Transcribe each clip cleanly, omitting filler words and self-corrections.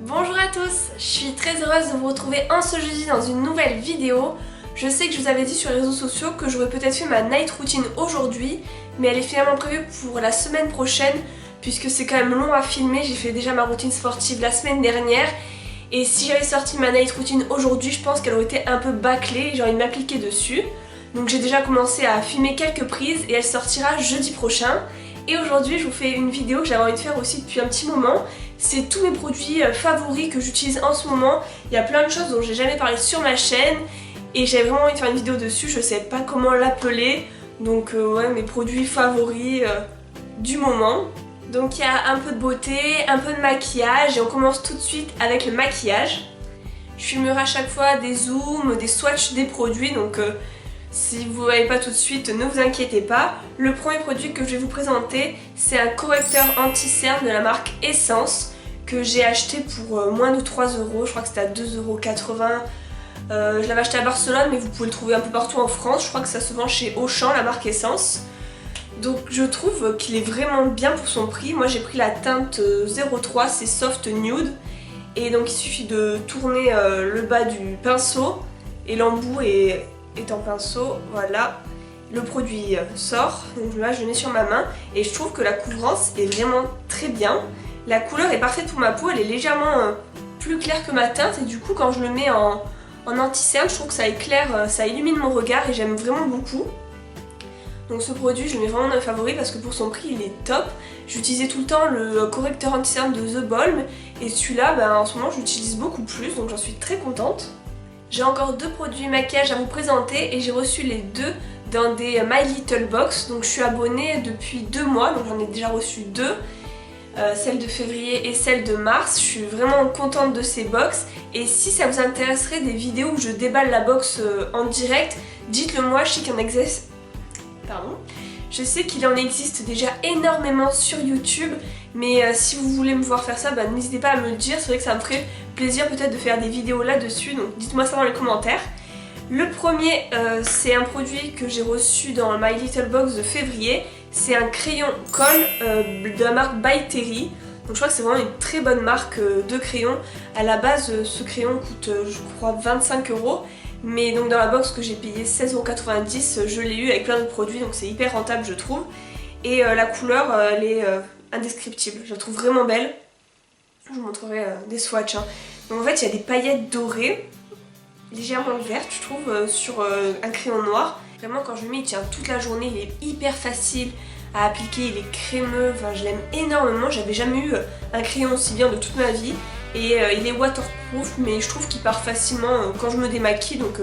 Bonjour à tous, je suis très heureuse de vous retrouver en ce jeudi dans une nouvelle vidéo. Je sais que je vous avais dit sur les réseaux sociaux que j'aurais peut-être fait ma night routine aujourd'hui, mais elle est finalement prévue pour la semaine prochaine puisque c'est quand même long à filmer. J'ai fait déjà ma routine sportive la semaine dernière et si j'avais sorti ma night routine aujourd'hui, je pense qu'elle aurait été un peu bâclée et j'ai envie de m'appliquer dessus. Donc j'ai déjà commencé à filmer quelques prises et elle sortira jeudi prochain. Et aujourd'hui je vous fais une vidéo que j'avais envie de faire aussi depuis un petit moment. C'est tous mes produits favoris que j'utilise en ce moment. Il y a plein de choses dont j'ai jamais parlé sur ma chaîne et j'avais vraiment envie de faire une vidéo dessus, je sais pas comment l'appeler. Donc ouais, mes produits favoris du moment. Donc il y a un peu de beauté, un peu de maquillage et on commence tout de suite avec le maquillage. Je filmerai à chaque fois des zooms, des swatchs des produits, donc si vous ne voyez pas tout de suite, ne vous inquiétez pas. Le premier produit que je vais vous présenter, c'est un correcteur anti-cerne de la marque Essence que j'ai acheté pour moins de 3 €, je crois que c'était à 2,80 €. Je l'avais acheté à Barcelone mais vous pouvez le trouver un peu partout en France, je crois que ça se vend chez Auchan, la marque Essence. Donc je trouve qu'il est vraiment bien pour son prix. Moi j'ai pris la teinte 03, c'est Soft Nude. Et donc il suffit de tourner le bas du pinceau et l'embout est en pinceau, voilà. Le produit sort, donc là je le mets sur ma main et je trouve que la couvrance est vraiment très bien. La couleur est parfaite pour ma peau, elle est légèrement plus claire que ma teinte et du coup quand je le mets en anti-cerne, je trouve que ça éclaire, ça illumine mon regard et j'aime vraiment beaucoup. Donc ce produit je le mets vraiment dans mes favoris parce que pour son prix il est top. J'utilisais tout le temps le correcteur anti-cerne de The Balm et celui-là en ce moment j'utilise beaucoup plus donc j'en suis très contente. J'ai encore deux produits maquillage à vous présenter et j'ai reçu les deux dans des My Little Box. Donc je suis abonnée depuis 2 mois, donc j'en ai déjà reçu deux, celle de février et celle de mars. Je suis vraiment contente de ces box et si ça vous intéresserait des vidéos où je déballe la box en direct, dites-le moi, je sais qu'il y en existe. Pardon. Je sais qu'il en existe déjà énormément sur YouTube, mais si vous voulez me voir faire ça, n'hésitez pas à me le dire, c'est vrai que ça me ferait plaisir peut-être de faire des vidéos là-dessus, donc dites-moi ça dans les commentaires. Le premier, c'est un produit que j'ai reçu dans My Little Box de février, c'est un crayon colle de la marque By Terry. Donc je crois que c'est vraiment une très bonne marque de crayon. À la base, ce crayon coûte je crois 25 €. Mais donc dans la box que j'ai payé 16,90 €, je l'ai eu avec plein de produits, donc c'est hyper rentable je trouve. Et la couleur elle est indescriptible, je la trouve vraiment belle. Je vous montrerai des swatchs. Donc en fait il y a des paillettes dorées, légèrement vertes je trouve, sur un crayon noir. Vraiment quand je le mets il tient toute la journée, il est hyper facile à appliquer, il est crémeux, enfin je l'aime énormément. J'avais jamais eu un crayon aussi bien de toute ma vie. Et il est waterproof mais je trouve qu'il part facilement quand je me démaquille donc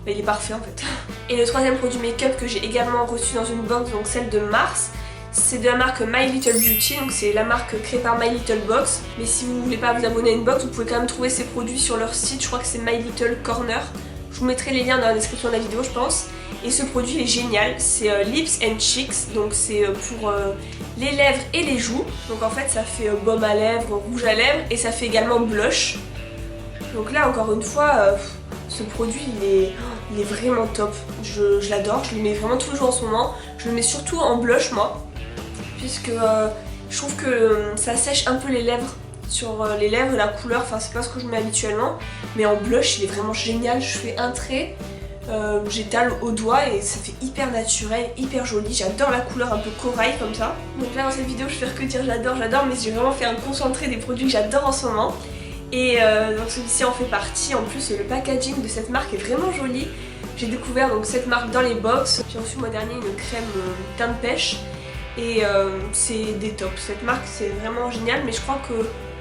il est parfait en fait. Et le troisième produit make-up que j'ai également reçu dans une box, donc celle de mars, c'est de la marque My Little Beauty, donc c'est la marque créée par My Little Box. Mais si vous voulez pas vous abonner à une box, vous pouvez quand même trouver ces produits sur leur site, je crois que c'est My Little Corner. Je vous mettrai les liens dans la description de la vidéo je pense. Et ce produit il est génial, c'est Lips and Cheeks, donc c'est pour les lèvres et les joues. Donc en fait ça fait baume à lèvres, rouge à lèvres et ça fait également blush. Donc là encore une fois, ce produit il est vraiment top. Je l'adore, je le mets vraiment tous les jours en ce moment. Je le mets surtout en blush moi, puisque je trouve que ça sèche un peu les lèvres. Sur les lèvres, la couleur, enfin c'est pas ce que je mets habituellement. Mais en blush il est vraiment génial, je fais un trait. J'étale au doigt et ça fait hyper naturel, hyper joli. J'adore la couleur un peu corail comme ça. Donc là dans cette vidéo je vais faire que dire j'adore, mais j'ai vraiment fait un concentré des produits que j'adore en ce moment. Et donc celui-ci en fait partie. En plus le packaging de cette marque est vraiment joli. J'ai découvert donc cette marque dans les box. J'ai reçu le mois dernier une crème teinte pêche et c'est des tops. Cette marque c'est vraiment génial, mais je crois que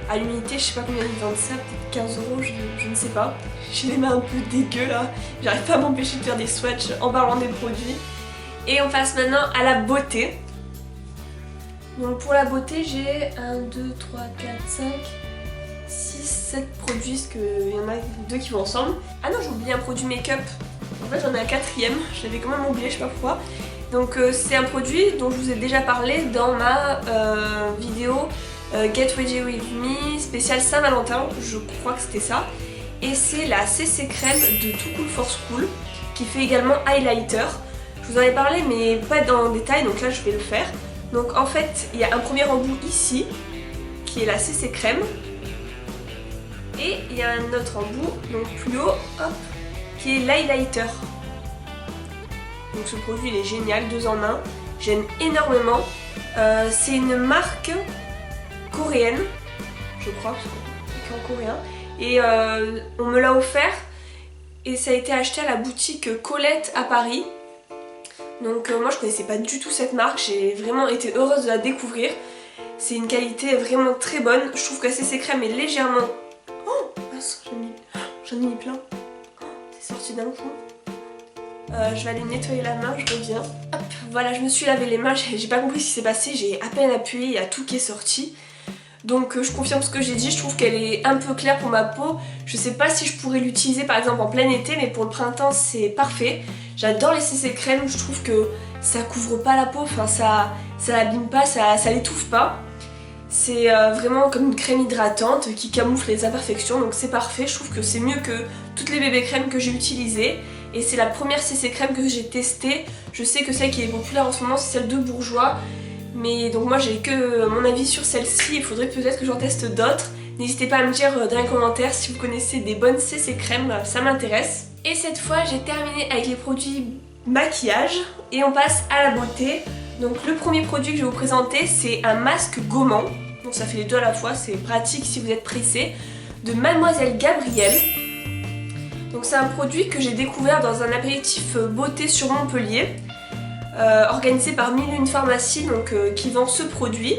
à l'unité, je sais pas combien ils vendent ça, peut-être 15 €, je ne sais pas. J'ai les mains un peu dégueu là, j'arrive pas à m'empêcher de faire des swatchs en parlant des produits. Et on passe maintenant à la beauté. Donc pour la beauté, j'ai 1, 2, 3, 4, 5, 6, 7 produits, parce qu'il y en a 2 qui vont ensemble. Ah non, j'ai oublié un produit make-up. En fait, j'en ai un quatrième, je l'avais quand même oublié, je sais pas pourquoi. Donc c'est un produit dont je vous ai déjà parlé dans ma vidéo Get Ready With Me spécial Saint-Valentin, je crois que c'était ça. Et c'est la CC crème de Too Cool for School qui fait également highlighter. Je vous en ai parlé mais pas dans le détail, donc là je vais le faire. Donc en fait il y a un premier embout ici qui est la CC crème. Et il y a un autre embout, donc plus haut, hop, qui est l'highlighter. Donc ce produit il est génial, 2 en 1, j'aime énormément. C'est une marque coréenne, je crois, parce que c'est en coréen. Et on me l'a offert et ça a été acheté à la boutique Colette à Paris. Donc moi je connaissais pas du tout cette marque, j'ai vraiment été heureuse de la découvrir. C'est une qualité vraiment très bonne, je trouve que la CC crème est légèrement... Oh mince, j'en ai mis plein. Oh, c'est sorti d'un coup. Je vais aller nettoyer la main, je reviens. Hop, voilà, je me suis lavé les mains, j'ai pas compris ce qui s'est passé, j'ai à peine appuyé, il y a tout qui est sorti. Donc je confirme ce que j'ai dit, je trouve qu'elle est un peu claire pour ma peau. Je sais pas si je pourrais l'utiliser par exemple en plein été, mais pour le printemps c'est parfait. J'adore les CC crème, je trouve que ça couvre pas la peau, enfin ça l'abîme pas, ça l'étouffe pas. C'est vraiment comme une crème hydratante qui camoufle les imperfections, donc c'est parfait. Je trouve que c'est mieux que toutes les bébés crèmes que j'ai utilisées. Et c'est la première CC crème que j'ai testée. Je sais que celle qui est populaire en ce moment c'est celle de Bourjois. Mais donc moi j'ai que mon avis sur celle-ci, il faudrait peut-être que j'en teste d'autres. N'hésitez pas à me dire dans les commentaires si vous connaissez des bonnes CC crèmes, ça m'intéresse. Et cette fois j'ai terminé avec les produits maquillage et on passe à la beauté. Donc le premier produit que je vais vous présenter c'est un masque gommant. Donc ça fait les deux à la fois, c'est pratique si vous êtes pressé. De Mademoiselle Gabrielle. Donc c'est un produit que j'ai découvert dans un apéritif beauté sur Montpellier. Organisé par 1001 pharmacies donc, qui vend ce produit,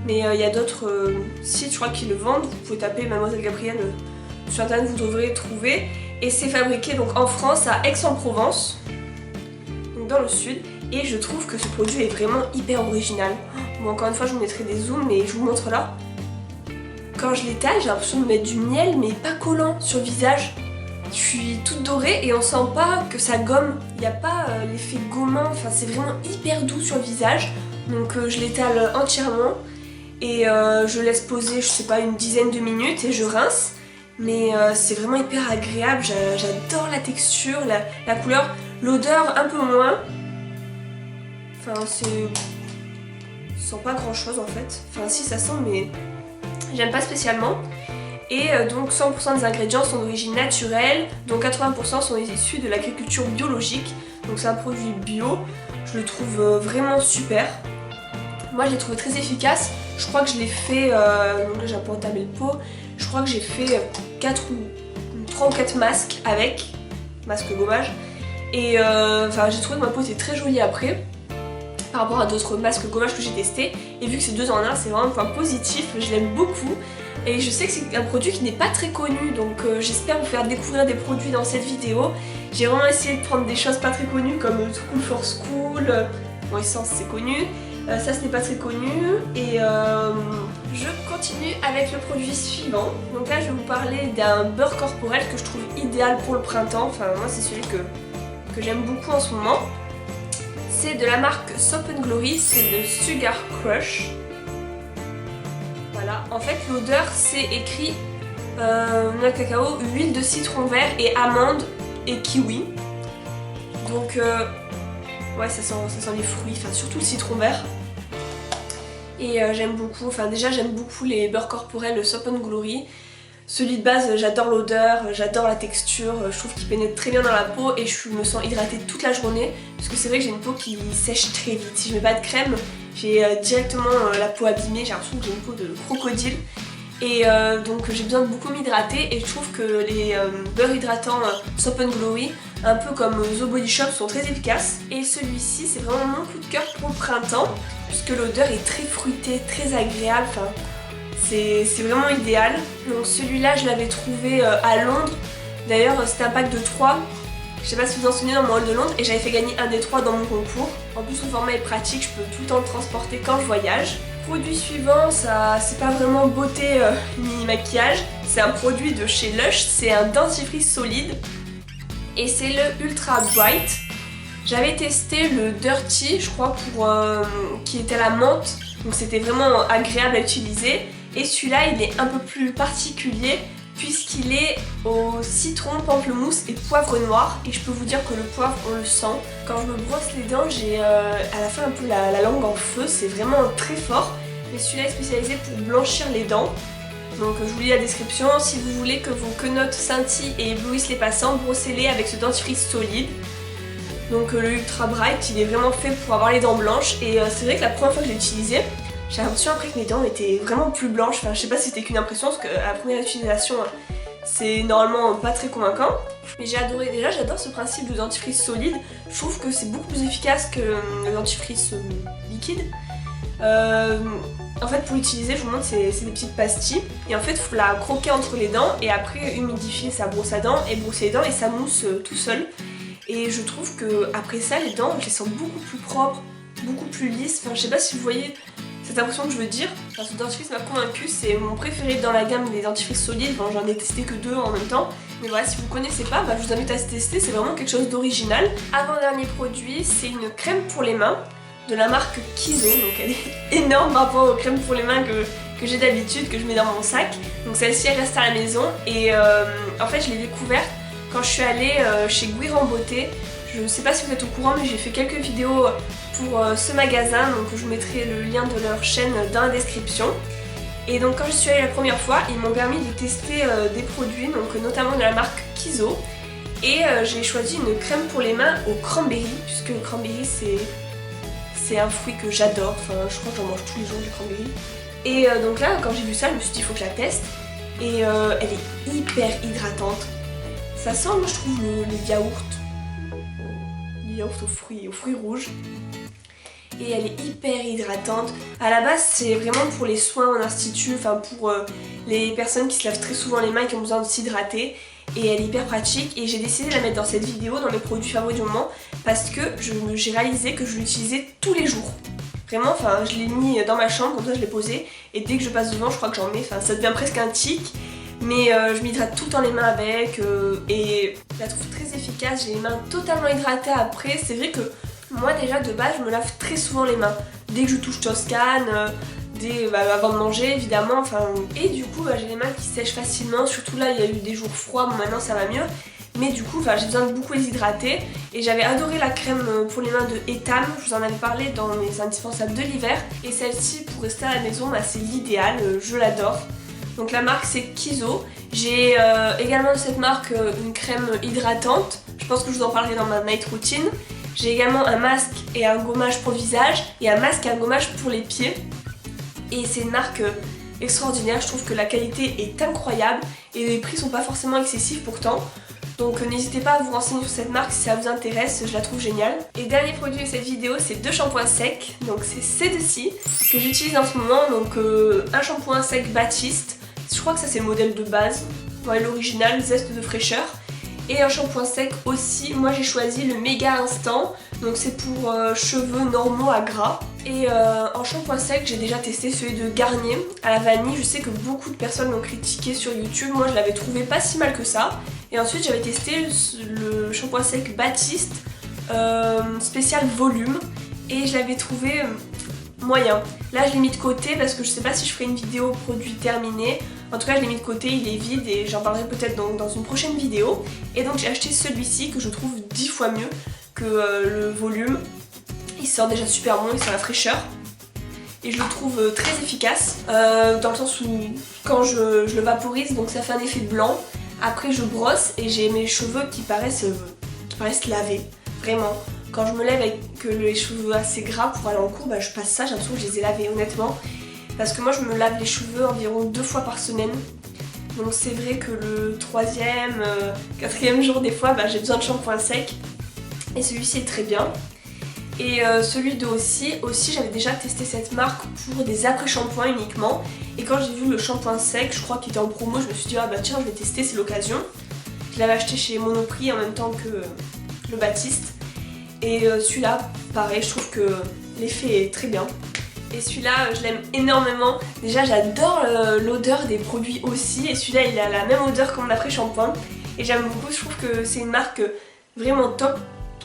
mais il y a d'autres sites je crois qui le vendent. Vous pouvez taper Mademoiselle Gabrielle sur internet, vous devrez le trouver, et c'est fabriqué donc en France à Aix-en-Provence, donc dans le sud, et je trouve que ce produit est vraiment hyper original. Bon, encore une fois je vous mettrai des zooms mais je vous montre là. Quand je l'étale j'ai l'impression de mettre du miel mais pas collant sur le visage. Je suis toute dorée et on sent pas que ça gomme, il n'y a pas l'effet gommant, enfin c'est vraiment hyper doux sur le visage. Donc je l'étale entièrement et je laisse poser je sais pas une dizaine de minutes et je rince. Mais c'est vraiment hyper agréable, j'adore la texture, la couleur, l'odeur un peu moins. Enfin c'est... ça sent pas grand chose en fait, enfin si ça sent mais j'aime pas spécialement. Et donc 100% des ingrédients sont d'origine naturelle, donc 80% sont issus de l'agriculture biologique. Donc c'est un produit bio, je le trouve vraiment super. Moi je l'ai trouvé très efficace, je crois que je l'ai fait, donc là j'ai un peu entamé le pot, je crois que j'ai fait 3 ou 4 masques avec, masque gommage. Et enfin j'ai trouvé que ma peau était très jolie après, par rapport à d'autres masques gommage que j'ai testés. Et vu que c'est 2 en 1, c'est vraiment un point positif, je l'aime beaucoup. Et je sais que c'est un produit qui n'est pas très connu, donc j'espère vous faire découvrir des produits dans cette vidéo. J'ai vraiment essayé de prendre des choses pas très connues comme Too Cool for School, bon Essence c'est connu, ça ce n'est pas très connu. Et je continue avec le produit suivant. Donc là je vais vous parler d'un beurre corporel que je trouve idéal pour le printemps, enfin moi c'est celui que j'aime beaucoup en ce moment. C'est de la marque Soap & Glory, c'est le Sugar Crush. Voilà, en fait l'odeur c'est écrit noix de cacao, huile de citron vert et amande et kiwi. Donc ouais ça sent les fruits, enfin surtout le citron vert. Et j'aime beaucoup, enfin déjà j'aime beaucoup les beurres corporels Soap & Glory. Celui de base j'adore l'odeur, j'adore la texture, je trouve qu'il pénètre très bien dans la peau et je me sens hydratée toute la journée. Parce que c'est vrai que j'ai une peau qui sèche très vite, si je mets pas de crème j'ai directement la peau abîmée, j'ai l'impression que j'ai une peau de crocodile. Et donc j'ai besoin de beaucoup m'hydrater et je trouve que les beurres hydratants Soap & Glory, un peu comme The Body Shop, sont très efficaces. Et celui-ci c'est vraiment mon coup de cœur pour le printemps, puisque l'odeur est très fruitée, très agréable, enfin, c'est vraiment idéal. Donc celui-là je l'avais trouvé à Londres, d'ailleurs c'était un pack de 3. Je sais pas si vous vous en souvenez dans mon haul de Londres et j'avais fait gagner un des 3 dans mon concours. En plus le format est pratique, je peux tout le temps le transporter quand je voyage. Produit suivant, ça c'est pas vraiment beauté ni maquillage, c'est un produit de chez Lush, c'est un dentifrice solide et c'est le Ultra Bright. J'avais testé le Dirty je crois pour qui était à la menthe, donc c'était vraiment agréable à utiliser. Et celui-là il est un peu plus particulier puisqu'il est au citron, pamplemousse et poivre noir. Et je peux vous dire que le poivre on le sent. Quand je me brosse les dents j'ai à la fin un peu la langue en feu, c'est vraiment très fort. Mais celui-là est spécialisé pour blanchir les dents. Donc je vous lis la description. Si vous voulez que vos quenottes scintillent et éblouissent les passants, brossez-les avec ce dentifrice solide. Donc le Ultra Bright, il est vraiment fait pour avoir les dents blanches. Et c'est vrai que la première fois que je l'ai utilisé, j'ai l'impression après que mes dents étaient vraiment plus blanches. Enfin, je sais pas si c'était qu'une impression, parce qu'à la première utilisation, c'est normalement pas très convaincant. Mais j'ai adoré, déjà j'adore ce principe de dentifrice solide. Je trouve que c'est beaucoup plus efficace que le dentifrice liquide. En fait, pour l'utiliser, je vous montre, c'est des petites pastilles. Et en fait, il faut la croquer entre les dents et après humidifier sa brosse à dents et brosser les dents et ça mousse tout seul. Et je trouve que après ça, les dents, je les sens beaucoup plus propres, beaucoup plus lisses. Enfin, je sais pas si vous voyez cette impression que je veux dire. Enfin, ce dentifrice m'a convaincu, c'est mon préféré dans la gamme des dentifrices solides. Bon, j'en ai testé que 2 en même temps. Mais voilà, si vous ne connaissez pas, je vous invite à se tester, c'est vraiment quelque chose d'original. Avant-dernier produit, c'est une crème pour les mains de la marque Kizo. Donc elle est énorme par rapport aux crèmes pour les mains que j'ai d'habitude, que je mets dans mon sac. Donc celle-ci, elle reste à la maison. Et en fait, je l'ai découverte quand je suis allée chez Guiran Beauté. Je sais pas si vous êtes au courant, mais j'ai fait quelques vidéos pour ce magasin, donc je vous mettrai le lien de leur chaîne dans la description. Et donc quand je suis allée la première fois, ils m'ont permis de tester des produits, donc notamment de la marque Kizo. Et j'ai choisi une crème pour les mains au cranberry, puisque le cranberry c'est un fruit que j'adore, enfin je crois que j'en mange tous les jours du cranberry. Et donc là, quand j'ai vu ça, je me suis dit il faut que je la teste. Et elle est hyper hydratante. Ça sent, moi je trouve, le yaourt aux fruits rouges. Et elle est hyper hydratante. À la base, c'est vraiment pour les soins en institut, enfin pour les personnes qui se lavent très souvent les mains et qui ont besoin de s'hydrater. Et elle est hyper pratique et j'ai décidé de la mettre dans cette vidéo, dans mes produits favoris du moment, parce que j'ai réalisé que je l'utilisais tous les jours. Vraiment, enfin je l'ai mis dans ma chambre, comme ça je l'ai posé, et dès que je passe devant, je crois que j'en mets, enfin ça devient presque un tic. Mais je m'hydrate tout le temps les mains avec et je la trouve très efficace, j'ai les mains totalement hydratées après. C'est vrai que moi déjà de base je me lave très souvent les mains. Dès que je touche Toscane, avant de manger évidemment, enfin. Et du coup j'ai les mains qui sèchent facilement, surtout là il y a eu des jours froids, bon maintenant ça va mieux. Mais du coup j'ai besoin de beaucoup les hydrater. Et j'avais adoré la crème pour les mains de Etam, je vous en avais parlé dans mes indispensables de l'hiver. Et celle-ci pour rester à la maison, c'est l'idéal, je l'adore. Donc la marque c'est Kizo. J'ai également de cette marque une crème hydratante. Je pense que je vous en parlerai dans ma night routine. J'ai également un masque et un gommage pour visage et un masque et un gommage pour les pieds. Et c'est une marque extraordinaire, je trouve que la qualité est incroyable et les prix sont pas forcément excessifs pourtant. Donc n'hésitez pas à vous renseigner sur cette marque si ça vous intéresse, je la trouve géniale. Et dernier produit de cette vidéo, c'est 2 shampoings secs. Donc c'est ces deux-ci que j'utilise en ce moment. Donc un shampoing sec Baptiste. Je crois que ça c'est le modèle de base, l'original, zeste de fraîcheur. Et un shampoing sec aussi, moi j'ai choisi le Méga Instant, donc c'est pour cheveux normaux à gras. Et en shampoing sec, j'ai déjà testé celui de Garnier à la vanille. Je sais que beaucoup de personnes l'ont critiqué sur YouTube, moi je l'avais trouvé pas si mal que ça. Et ensuite j'avais testé le shampoing sec Baptiste spécial volume et je l'avais trouvé moyen. Là je l'ai mis de côté parce que je sais pas si je ferai une vidéo produit terminé. En tout cas je l'ai mis de côté, il est vide et j'en parlerai peut-être dans une prochaine vidéo. Et donc j'ai acheté celui-ci que je trouve 10 fois mieux que le volume. Il sort déjà super bon, il sent la fraîcheur. Et je le trouve très efficace dans le sens où quand je le vaporise, donc ça fait un effet blanc. Après je brosse et j'ai mes cheveux qui paraissent lavés, vraiment. Quand je me lève avec les cheveux assez gras pour aller en cours, je passe ça, j'ai l'impression que je les ai lavés honnêtement. Parce que moi je me lave les cheveux environ 2 fois par semaine. Donc c'est vrai que le 3e, 4e jour des fois j'ai besoin de shampoing sec. Et celui-ci est très bien. Et celui de aussi j'avais déjà testé cette marque pour des après-shampoings uniquement. Et quand j'ai vu le shampoing sec, je crois qu'il était en promo, je me suis dit tiens je vais tester, c'est l'occasion. Je l'avais acheté chez Monoprix en même temps que le Baptiste. Et celui-là, pareil, je trouve que l'effet est très bien. Et celui-là, je l'aime énormément. Déjà, j'adore l'odeur des produits aussi. Et celui-là, il a la même odeur que mon après-shampoing. Et j'aime beaucoup, je trouve que c'est une marque vraiment top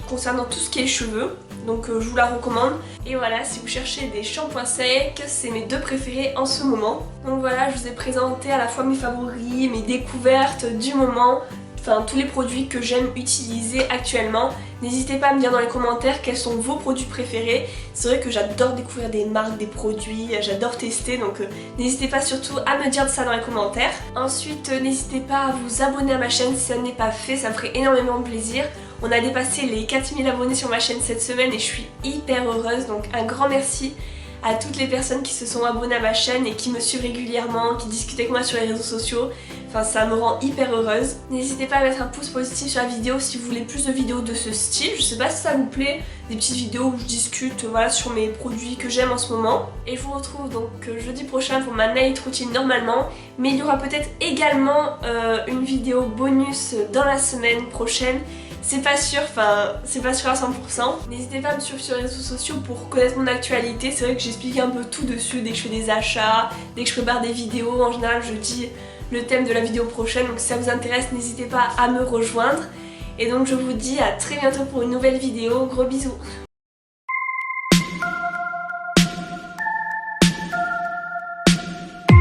concernant tout ce qui est cheveux. Donc je vous la recommande. Et voilà, si vous cherchez des shampoings secs, c'est mes 2 préférés en ce moment. Donc voilà, je vous ai présenté à la fois mes favoris, mes découvertes du moment. enfin tous les produits que j'aime utiliser actuellement. N'hésitez pas à me dire dans les commentaires quels sont vos produits préférés. C'est vrai que j'adore découvrir des marques, des produits, j'adore tester, donc n'hésitez pas surtout à me dire ça dans les commentaires. Ensuite, n'hésitez pas à vous abonner à ma chaîne si ça n'est pas fait, ça me ferait énormément plaisir. On a dépassé les 4000 abonnés sur ma chaîne cette semaine et je suis hyper heureuse, donc un grand merci à toutes les personnes qui se sont abonnées à ma chaîne et qui me suivent régulièrement, qui discutent avec moi sur les réseaux sociaux. Enfin, ça me rend hyper heureuse. N'hésitez pas à mettre un pouce positif sur la vidéo si vous voulez plus de vidéos de ce style. Je sais pas si ça vous plaît, des petites vidéos où je discute voilà, sur mes produits que j'aime en ce moment. Et je vous retrouve donc jeudi prochain pour ma night routine normalement. Mais il y aura peut-être également une vidéo bonus dans la semaine prochaine. C'est pas sûr, enfin c'est pas sûr à 100%. N'hésitez pas à me suivre sur les réseaux sociaux pour connaître mon actualité. C'est vrai que j'explique un peu tout dessus dès que je fais des achats, dès que je prépare des vidéos. En général je dis le thème de la vidéo prochaine, donc si ça vous intéresse n'hésitez pas à me rejoindre. Et donc je vous dis à très bientôt pour une nouvelle vidéo. Gros bisous.